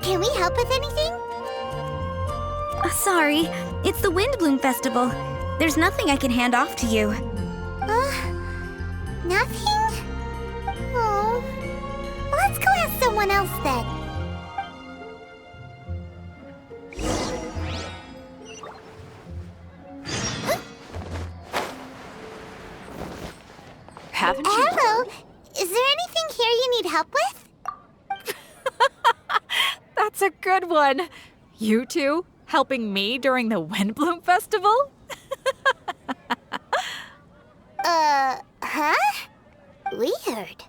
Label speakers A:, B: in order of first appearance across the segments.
A: Can we help with anything?
B: Sorry, it's the Windblume Festival. There's nothing I can hand off to you.
A: Nothing? Oh. Let's go ask someone else then.
C: Haven't you?
A: Hello. Is there anything here you need help with?
C: That's a good one. You two helping me during the Windblume Festival?
A: Huh? Weird.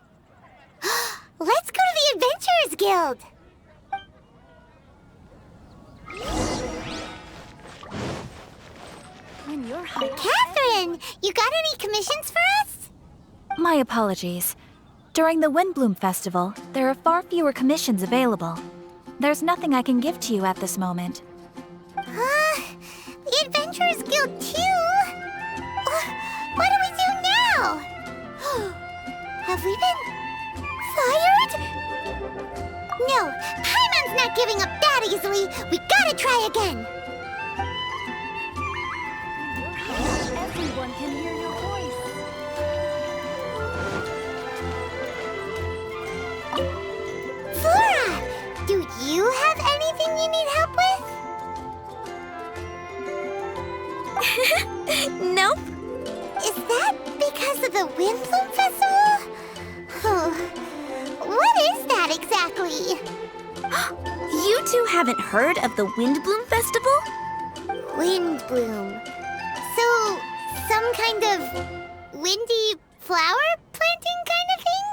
A: Let's go to the Adventurers Guild.
C: When you're hungry.
A: Catherine, you got any commissions for us?
D: My apologies. During the Windblume Festival, there are far fewer commissions available. There's nothing I can give to you at this moment.
A: The Adventurers Guild too? What do we do now? Have we been fired? No, Paimon's not giving up that easily. We gotta try again.
D: Everyone can hear your voice.
A: Flora, do you have anything you need help with?
B: Nope.
A: Is that because of the Windblume Festival? Oh, what is that exactly?
B: You two haven't heard of the Windblume Festival?
A: Windblume. So, some kind of windy flower planting kind of thing?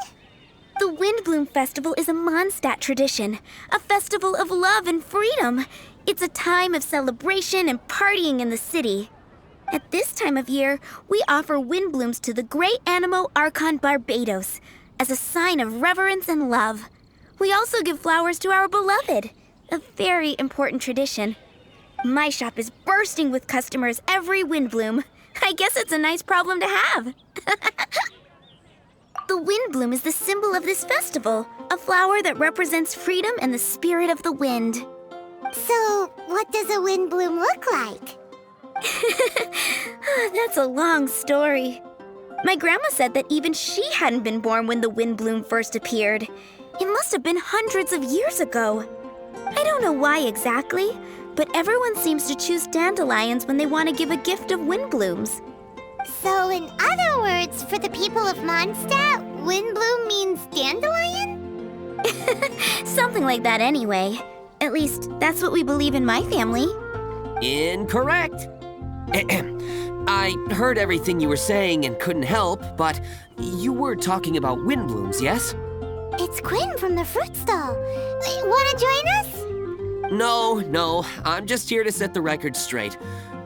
B: The Windblume Festival is a Mondstadt tradition, a festival of love and freedom. It's a time of celebration and partying in the city. At this time of year, we offer windblooms to the great Animo Archon Barbados as a sign of reverence and love. We also give flowers to our beloved, a very important tradition. My shop is bursting with customers every Windblume. I guess it's a nice problem to have. The Windblume is the symbol of this festival, a flower that represents freedom and the spirit of the wind.
A: So, what does a windblume look like?
B: That's a long story. My grandma said that even she hadn't been born when the Windblume first appeared. It must have been hundreds of years ago. I don't know why exactly, but everyone seems to choose dandelions when they want to give a gift of windblooms.
A: So, in other words, for the people of Mondstadt, windblume means dandelion?
B: Something like that anyway. At least, that's what we believe in my family.
E: Incorrect. I heard everything you were saying and couldn't help, but you were talking about windblooms, yes?
A: It's Quinn from the fruit stall. Wanna join us?
E: No, I'm just here to set the record straight.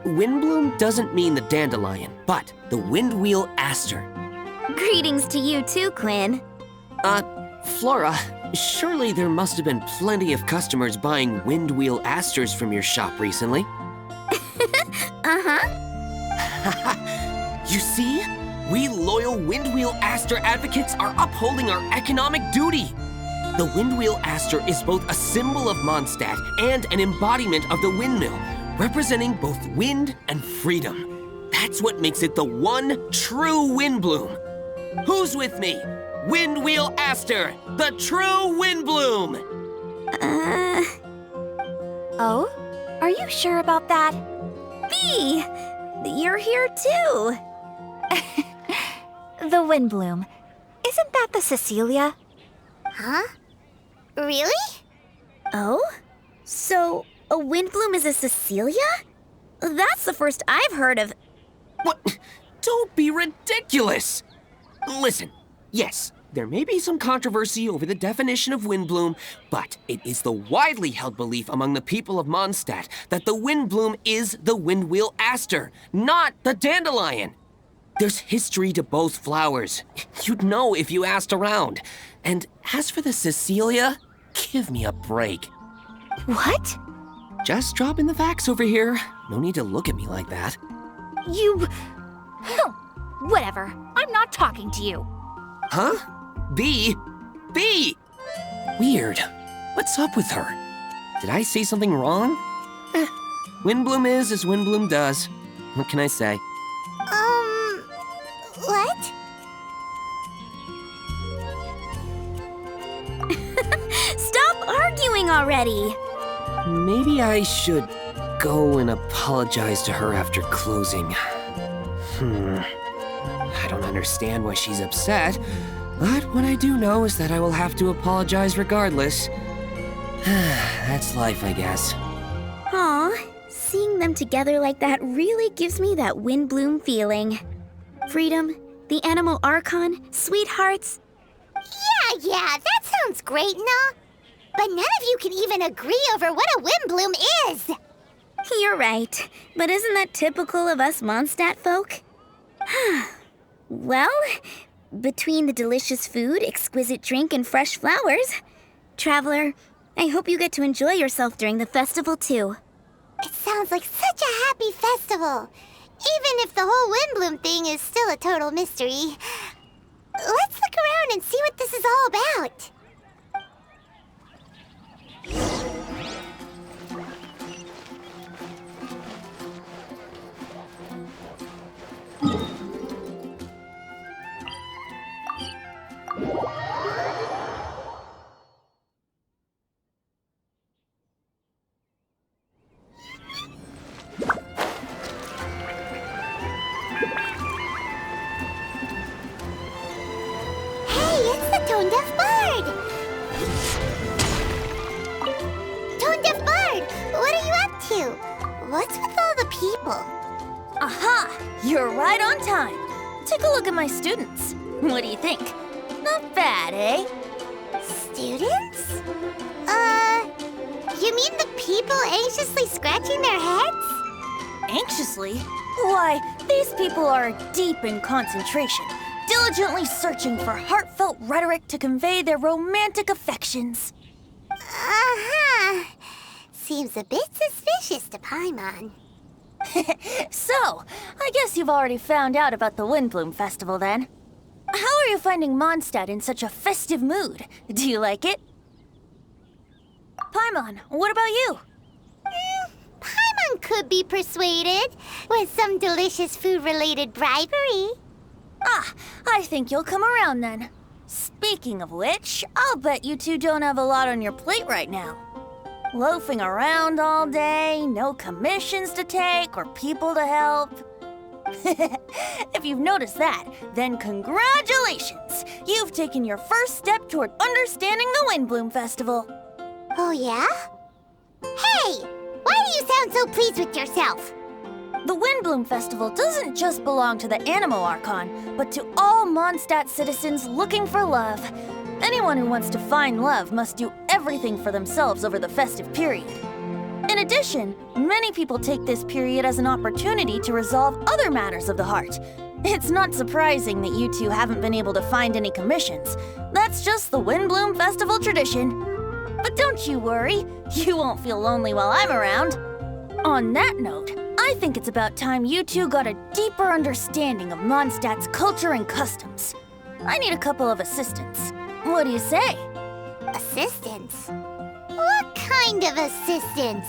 E: Windbloom doesn't mean the dandelion, but the windwheel aster.
B: Greetings to you too, Quinn.
E: Flora, surely there must have been plenty of customers buying windwheel asters from your shop recently.
B: Uh-huh.
E: You see? We loyal Windwheel Aster advocates are upholding our economic duty. The Windwheel Aster is both a symbol of Mondstadt and an embodiment of the windmill, representing both wind and freedom. That's what makes it the one true Windblume. Who's with me? Windwheel Aster, the true Windblume!
D: Oh? Are you sure about that?
B: Bee! You're here too.
D: The Windblume. Isn't that the Cecilia?
A: Huh? Really?
B: Oh? So, a Windblume is a Cecilia? That's the first I've heard of.
E: What? Don't be ridiculous! Listen, yes, there may be some controversy over the definition of Windblume, but it is the widely held belief among the people of Mondstadt that the Windblume is the Windwheel Aster, not the dandelion. There's history to both flowers. You'd know if you asked around. And as for the Cecilia, give me a break.
D: What?
E: Just dropping the facts over here. No need to look at me like that.
D: You... Whatever. I'm not talking to you.
E: Huh? Bee? Bee! Weird. What's up with her? Did I say something wrong? Windblume is as Windblume does. What can I say?
A: What?
B: Stop arguing already!
E: Maybe I should go and apologize to her after closing. I don't understand why she's upset, but what I do know is that I will have to apologize regardless. That's life, I guess.
B: Aw, seeing them together like that really gives me that Windblume feeling. Freedom, the animal archon, sweethearts.
A: Yeah, that sounds great and all. But none of you can even agree over what a Windblume is.
B: You're right, but isn't that typical of us Mondstadt folk? Well, between the delicious food, exquisite drink, and fresh flowers, Traveler, I hope you get to enjoy yourself during the festival too.
A: It sounds like such a happy festival. Even if the whole Windblume thing is still a total mystery. Let's look around and see what this is all about. Tone-deaf Bard! Tone-deaf Bard! What are you up to? What's with all the people?
D: Aha! You're right on time. Take a look at my students. What do you think? Not bad, eh?
A: Students? You mean the people anxiously scratching their heads?
D: Anxiously? Why, these people are deep in concentration, diligently searching for heartfelt rhetoric to convey their romantic affections.
A: Uh-huh. Seems a bit suspicious to Paimon.
D: So, I guess you've already found out about the Windblume Festival then. How are you finding Mondstadt in such a festive mood? Do you like it? Paimon, what about you?
A: Paimon could be persuaded with some delicious food-related bribery.
D: Ah, I think you'll come around then. Speaking of which, I'll bet you two don't have a lot on your plate right now. Loafing around all day, no commissions to take or people to help. If you've noticed that, then congratulations! You've taken your first step toward understanding the Windblume Festival.
A: Oh, yeah? Hey! Why do you sound so pleased with yourself?
D: The Windblume Festival doesn't just belong to the Animo Archon, but to all Mondstadt citizens looking for love. Anyone who wants to find love must do everything for themselves over the festive period. In addition, many people take this period as an opportunity to resolve other matters of the heart. It's not surprising that you two haven't been able to find any commissions. That's just the Windblume Festival tradition. But don't you worry, you won't feel lonely while I'm around. On that note, I think it's about time you two got a deeper understanding of Mondstadt's culture and customs. I need a couple of assistants. What do you say?
A: Assistance? What kind of assistance?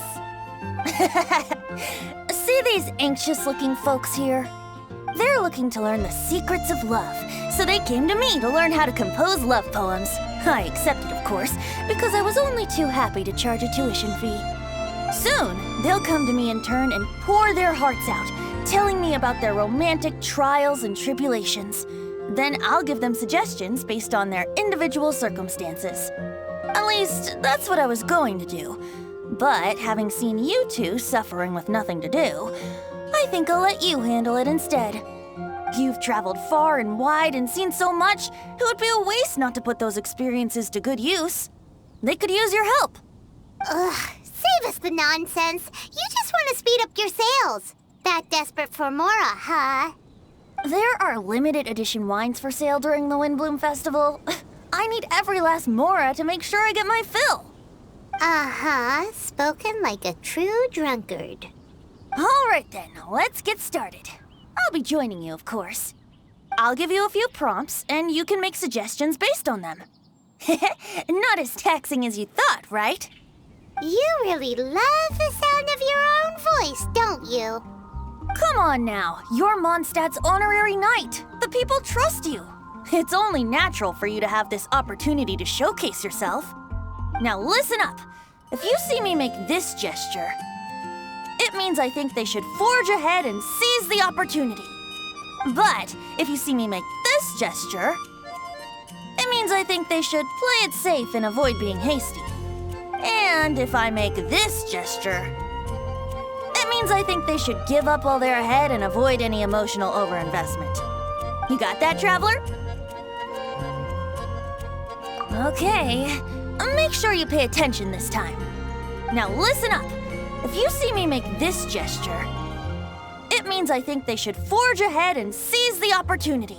D: See these anxious-looking folks here? They're looking to learn the secrets of love, so they came to me to learn how to compose love poems. I accepted, of course, because I was only too happy to charge a tuition fee. Soon, they'll come to me in turn and pour their hearts out, telling me about their romantic trials and tribulations. Then I'll give them suggestions based on their individual circumstances. At least, that's what I was going to do. But having seen you two suffering with nothing to do, I think I'll let you handle it instead. You've traveled far and wide and seen so much, it would be a waste not to put those experiences to good use. They could use your help.
A: Ugh, save us the nonsense. You just want to speed up your sales. That desperate for Mora, huh?
D: There are limited edition wines for sale during the Windblume Festival. I need every last Mora to make sure I get my fill.
A: Uh-huh, spoken like a true drunkard.
D: All right then, let's get started. I'll be joining you, of course. I'll give you a few prompts, and you can make suggestions based on them. Not as taxing as you thought, right?
A: You really love the sound of your own voice, don't you?
D: Come on now, you're Mondstadt's honorary knight. The people trust you. It's only natural for you to have this opportunity to showcase yourself. Now listen up. If you see me make this gesture, it means I think they should forge ahead and seize the opportunity. But if you see me make this gesture, it means I think they should play it safe and avoid being hasty. And if I make this gesture, it means I think they should give up while they're ahead and avoid any emotional overinvestment. You got that, traveler? Okay, make sure you pay attention this time. Now listen up. If you see me make this gesture, it means I think they should forge ahead and seize the opportunity.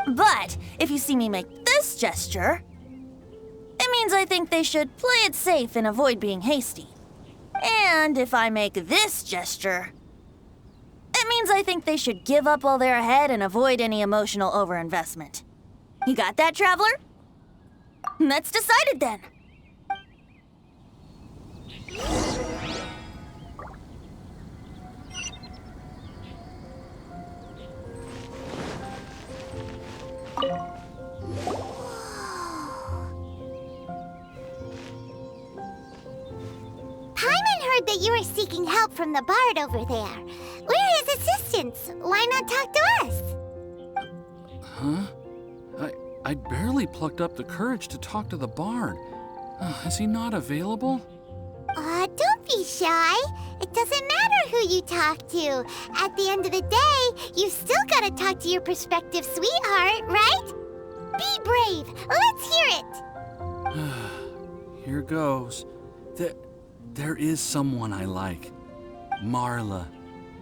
D: But if you see me make this gesture, it means I think they should play it safe and avoid being hasty. And if I make this gesture, it means I think they should give up while they're ahead and avoid any emotional overinvestment. You got that, traveler? That's decided then.
A: Paimon heard that you were seeking help from the bard over there. We're his assistants. Why not talk to us?
F: Huh? I barely plucked up the courage to talk to the bard. Is he not available?
A: Don't be shy. It doesn't matter who you talk to. At the end of the day, you've still got to talk to your prospective sweetheart, right? Be brave. Let's hear it.
F: Here goes. There is someone I like. Marla.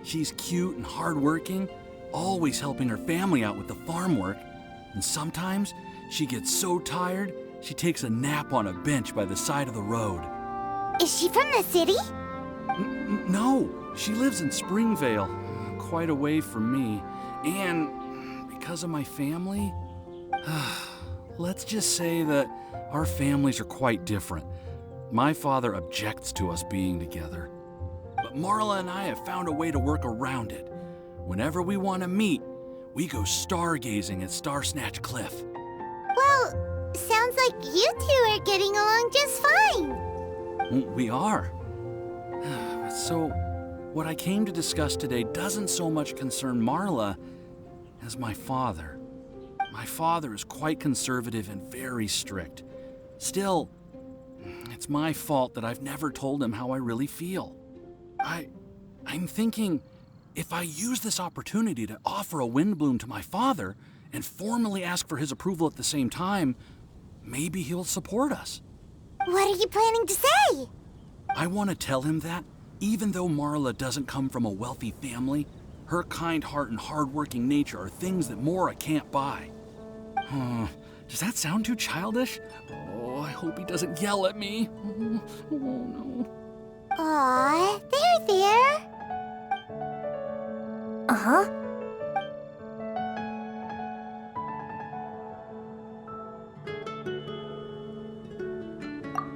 F: She's cute and hardworking, always helping her family out with the farm work. And sometimes she gets so tired, she takes a nap on a bench by the side of the road.
A: Is she from the city?
F: No, she lives in Springvale, quite away from me. And because of my family, let's just say that our families are quite different. My father objects to us being together. But Marla and I have found a way to work around it. Whenever we want to meet, we go stargazing at Star Snatch Cliff.
A: Well, sounds like you two are getting along just fine.
F: We are. So, what I came to discuss today doesn't so much concern Marla as my father. My father is quite conservative and very strict. Still, it's my fault that I've never told him how I really feel. I'm thinking, if I use this opportunity to offer a Windblume to my father and formally ask for his approval at the same time, maybe he'll support us.
A: What are you planning to say?
F: I want to tell him that, even though Marla doesn't come from a wealthy family, her kind heart and hardworking nature are things that Mora can't buy. Does that sound too childish? Oh, I hope he doesn't yell at me. Oh no.
A: Aw, there.
D: Uh-huh.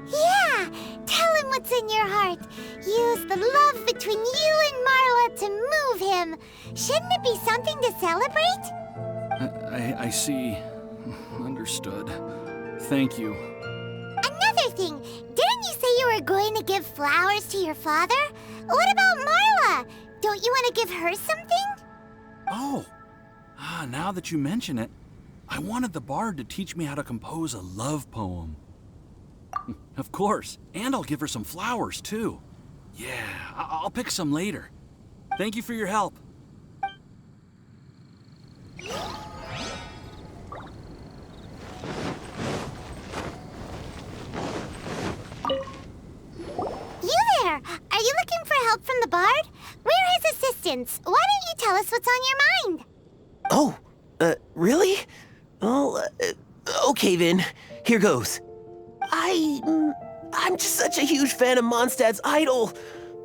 A: Yeah, tell him what's in your heart. Use the love between you and Marla to move him. Shouldn't it be something to celebrate?
F: I see. Understood. Thank you.
A: Another thing, didn't you say you were going to give flowers to your father? What about Marla? Don't you want to give her something?
F: Oh, now that you mention it, I wanted the bard to teach me how to compose a love poem. Of course, and I'll give her some flowers too. Yeah, I'll pick some later. Thank you for your help.
A: You there! Are you looking for help from the bard? We're his assistants. Why don't you tell us what's on your mind?
E: Oh, really? Well, okay then. Here goes. I'm just such a huge fan of Mondstadt's idol,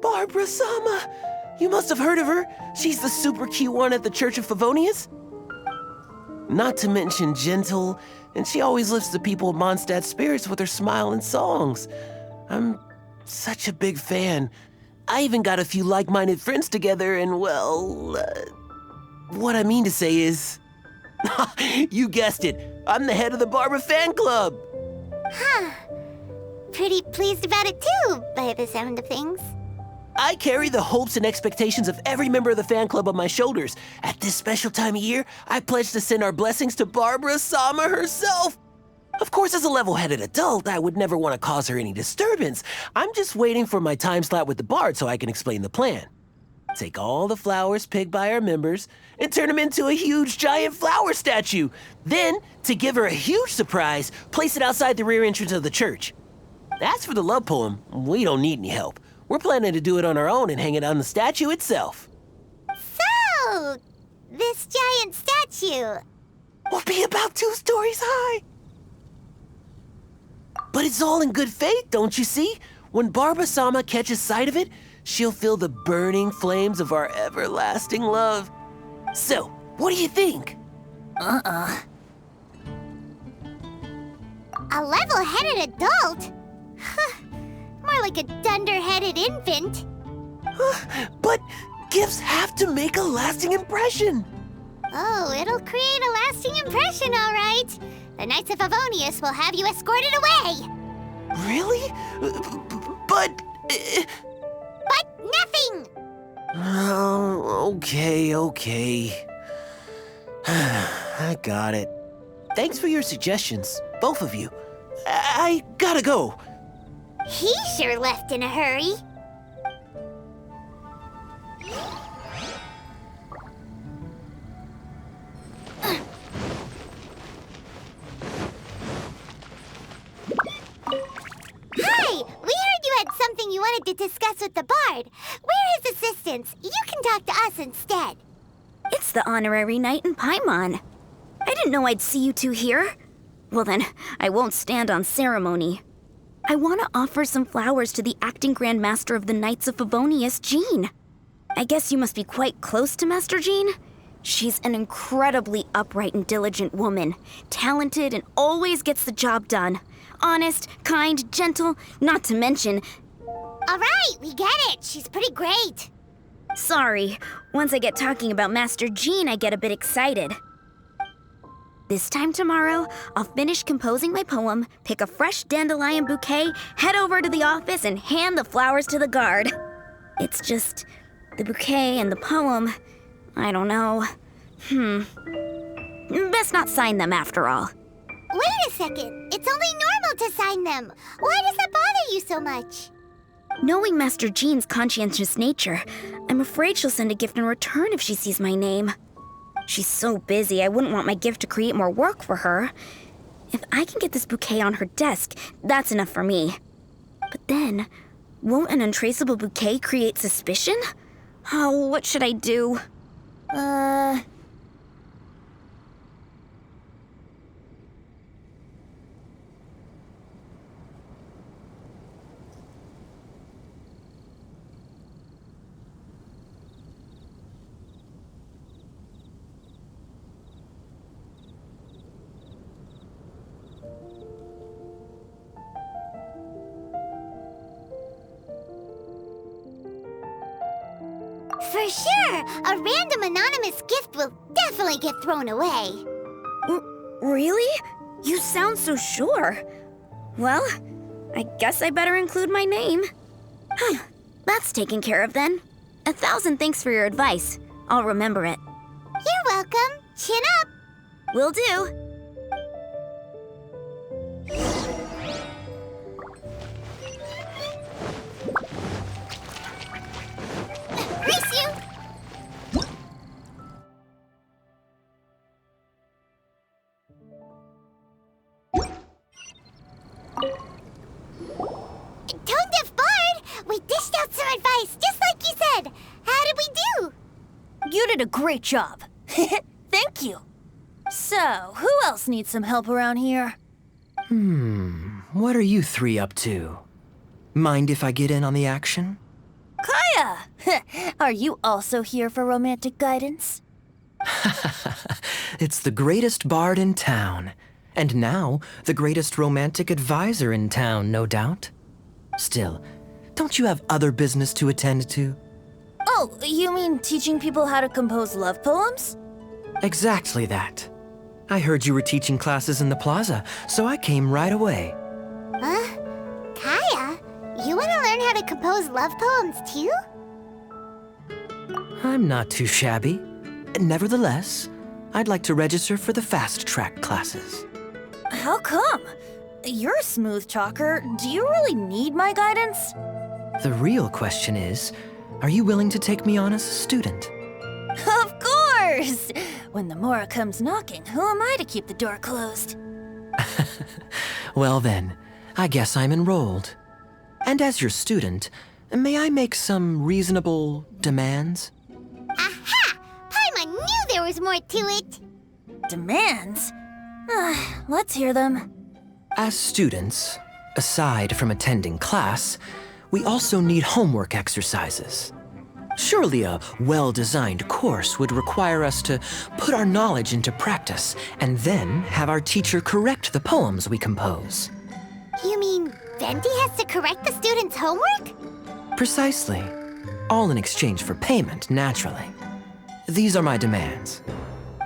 E: Barbara Sama. You must have heard of her. She's the super cute one at the Church of Favonius. Not to mention gentle, and she always lifts the people of Mondstadt's spirits with her smile and songs. I'm such a big fan. I even got a few like-minded friends together and, well, what I mean to say is... You guessed it, I'm the head of the Barbara fan club.
A: Huh. Pretty pleased about it too, by the sound of things.
E: I carry the hopes and expectations of every member of the fan club on my shoulders. At this special time of year, I pledge to send our blessings to Barbara Sama herself. Of course, as a level-headed adult, I would never want to cause her any disturbance. I'm just waiting for my time slot with the bard so I can explain the plan. Take all the flowers picked by our members and turn them into a huge giant flower statue. Then, to give her a huge surprise, place it outside the rear entrance of the church. As for the love poem, we don't need any help. We're planning to do it on our own and hang it on the statue itself.
A: So, this giant statue.
E: Will be about 2 stories high. But it's all in good faith, don't you see? When Barbara Sama catches sight of it, she'll feel the burning flames of our everlasting love. So, what do you think?
A: A level-headed adult? More like a dunder-headed infant.
E: But gifts have to make a lasting impression.
A: Oh, it'll create a lasting impression, all right. The Knights of Favonius will have you escorted away.
E: Really? But...
A: But nothing!
E: Oh, okay. I got it. Thanks for your suggestions, both of you. I gotta go.
A: He sure left in a hurry. Hi! We heard you had something you wanted to discuss with the bard. We're his assistants. You can talk to us instead.
B: It's the honorary knight in Paimon. I didn't know I'd see you two here. Well then, I won't stand on ceremony. I want to offer some flowers to the acting Grand Master of the Knights of Favonius, Jean. I guess you must be quite close to Master Jean? She's an incredibly upright and diligent woman, talented and always gets the job done. Honest, kind, gentle, not to mention...
A: All right, we get it. She's pretty great.
B: Sorry, once I get talking about Master Jean, I get a bit excited. This time tomorrow, I'll finish composing my poem, pick a fresh dandelion bouquet, head over to the office, and hand the flowers to the guard. It's just the bouquet and the poem, I don't know. Best not sign them after all.
A: Wait a second. It's only normal to sign them. Why does that bother you so much?
B: Knowing Master Jean's conscientious nature, I'm afraid she'll send a gift in return if she sees my name. She's so busy, I wouldn't want my gift to create more work for her. If I can get this bouquet on her desk, that's enough for me. But then, won't an untraceable bouquet create suspicion? Oh, what should I do?
A: For sure, a random anonymous gift will definitely get thrown away.
B: Really? You sound so sure. Well, I guess I better include my name. That's taken care of then. 1,000 thanks for your advice. I'll remember it.
A: You're welcome. Chin up.
B: Will do.
A: Race you. Tone-deaf bard, we dished out some advice, just like you said. How did we do?
D: You did a great job. Thank you. So, who else needs some help around here?
G: What are you three up to? Mind if I get in on the action?
D: Kaya! Are you also here for romantic guidance?
G: It's the greatest bard in town. And now, the greatest romantic advisor in town, no doubt. Still, Don't you have other business to attend to?
D: Oh, you mean teaching people how to compose love poems?
G: Exactly that. I heard you were teaching classes in the plaza, so I came right away.
A: Huh? Kaya, you want to learn how to compose love poems too?
G: I'm not too shabby. Nevertheless, I'd like to register for the fast track classes.
D: How come? You're a smooth talker. Do you really need my guidance?
G: The real question is, are you willing to take me on as a student?
D: Of course! When the Mora comes knocking, who am I to keep the door closed?
G: Well then, I guess I'm enrolled. And as your student, may I make some reasonable demands?
A: Aha! Paimon knew there was more to it!
D: Demands? Let's hear them.
G: As students, aside from attending class, we also need homework exercises. Surely a well-designed course would require us to put our knowledge into practice and then have our teacher correct the poems we compose.
A: You mean Venti has to correct the students' homework?
G: Precisely. All in exchange for payment, naturally. These are my demands.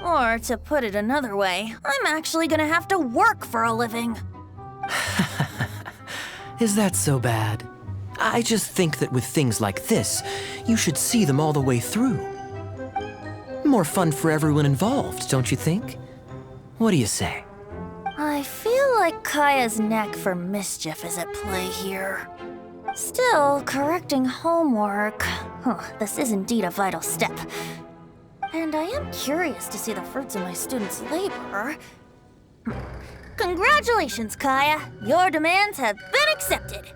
D: Or to put it another way, I'm actually gonna have to work for a living.
G: Is that so bad? I just think that with things like this, you should see them all the way through. More fun for everyone involved, don't you think? What do you say?
D: I feel like Kaya's knack for mischief is at play here. Still, correcting homework. This is indeed a vital step. And I am curious to see the fruits of my students' labor. Congratulations, Kaya! Your demands have been accepted.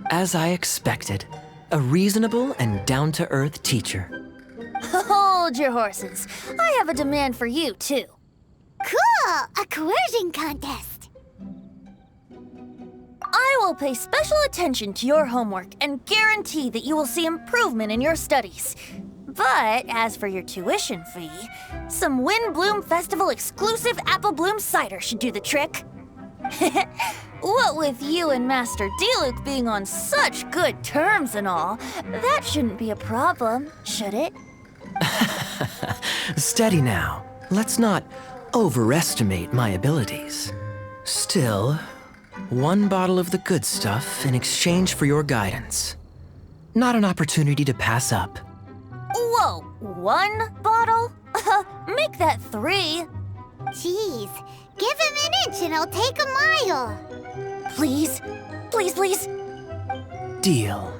G: As I expected, a reasonable and down-to-earth teacher.
D: Hold your horses. I have a demand for you, too.
A: Cool! A coercion contest!
D: I will pay special attention to your homework and guarantee that you will see improvement in your studies. But as for your tuition fee, some Windblume Festival exclusive apple bloom cider should do the trick. What with you and Master Diluc being on such good terms and all, that shouldn't be a problem, should it?
G: Steady now. Let's not overestimate my abilities. Still, one bottle of the good stuff in exchange for your guidance. Not an opportunity to pass up.
D: Whoa, one bottle? Make that 3.
A: Jeez, give him an inch and I'll take a mile.
D: Please, please, please.
G: Deal.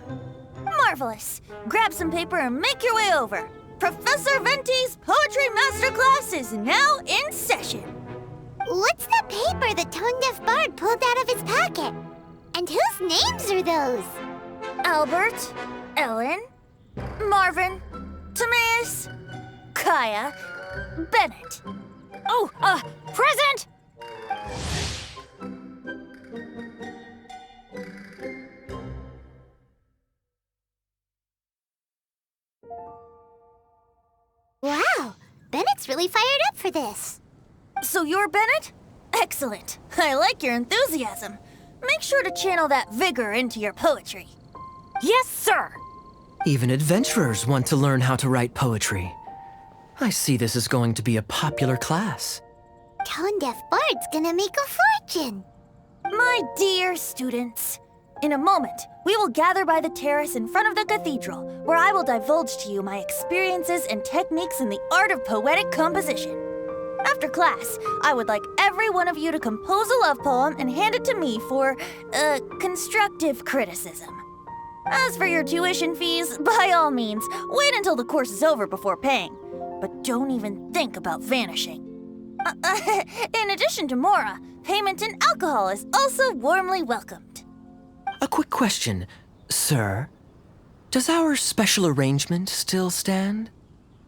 D: Marvelous. Grab some paper and make your way over. Professor Venti's Poetry Masterclass is now in session.
A: What's the paper the tone-deaf bard pulled out of his pocket? And whose names are those?
D: Albert, Ellen, Marvin, Timaeus, Kaya, Bennett.
C: Oh, present!
A: Wow, Bennett's really fired up for this.
D: So you're Bennett? Excellent. I like your enthusiasm. Make sure to channel that vigor into your poetry.
C: Yes, sir!
G: Even adventurers want to learn how to write poetry. I see this is going to be a popular class.
A: Tone-deaf bard's gonna make a fortune.
D: My dear students, in a moment, we will gather by the terrace in front of the cathedral, where I will divulge to you my experiences and techniques in the art of poetic composition. After class, I would like every one of you to compose a love poem and hand it to me for, constructive criticism. As for your tuition fees, by all means, wait until the course is over before paying. But don't even think about vanishing. In addition to Mora, payment in alcohol is also warmly welcomed.
G: A quick question, sir. Does our special arrangement still stand?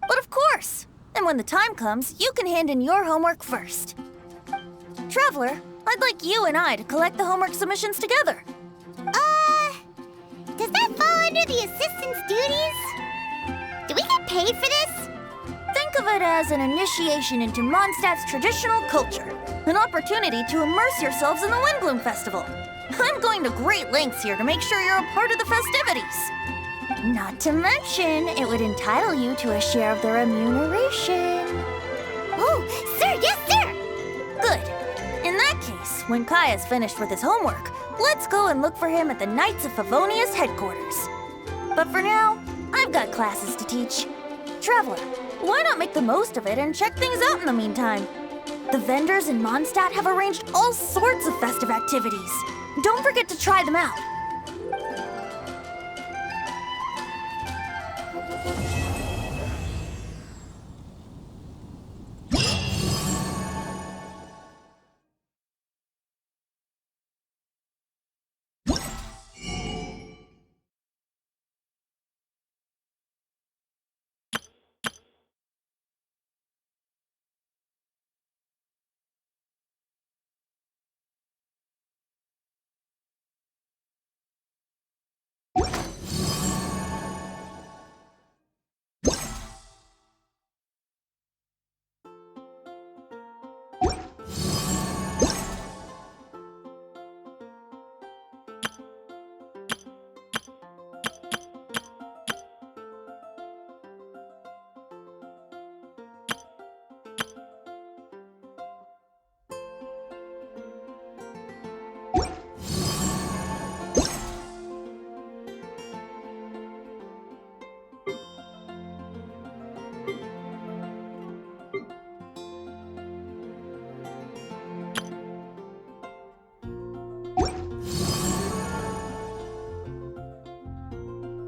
D: But of course! And when the time comes, you can hand in your homework first. Traveler, I'd like you and I to collect the homework submissions together.
A: Does that fall under the assistant's duties? Do we get paid for this?
D: Think Think of it as an initiation into Mondstadt's traditional culture. An opportunity to immerse yourselves in the Windblume Festival. I'm going to great lengths here to make sure you're a part of the festivities. Not to mention, it would entitle you to a share of the remuneration.
A: Oh, sir, yes, sir!
D: Good. In that case, when Kai is finished with his homework, let's go and look for him at the Knights of Favonia's headquarters. But for now, I've got classes to teach. Traveler, why not make the most of it and check things out in the meantime? The vendors in Mondstadt have arranged all sorts of festive activities. Don't forget to try them out.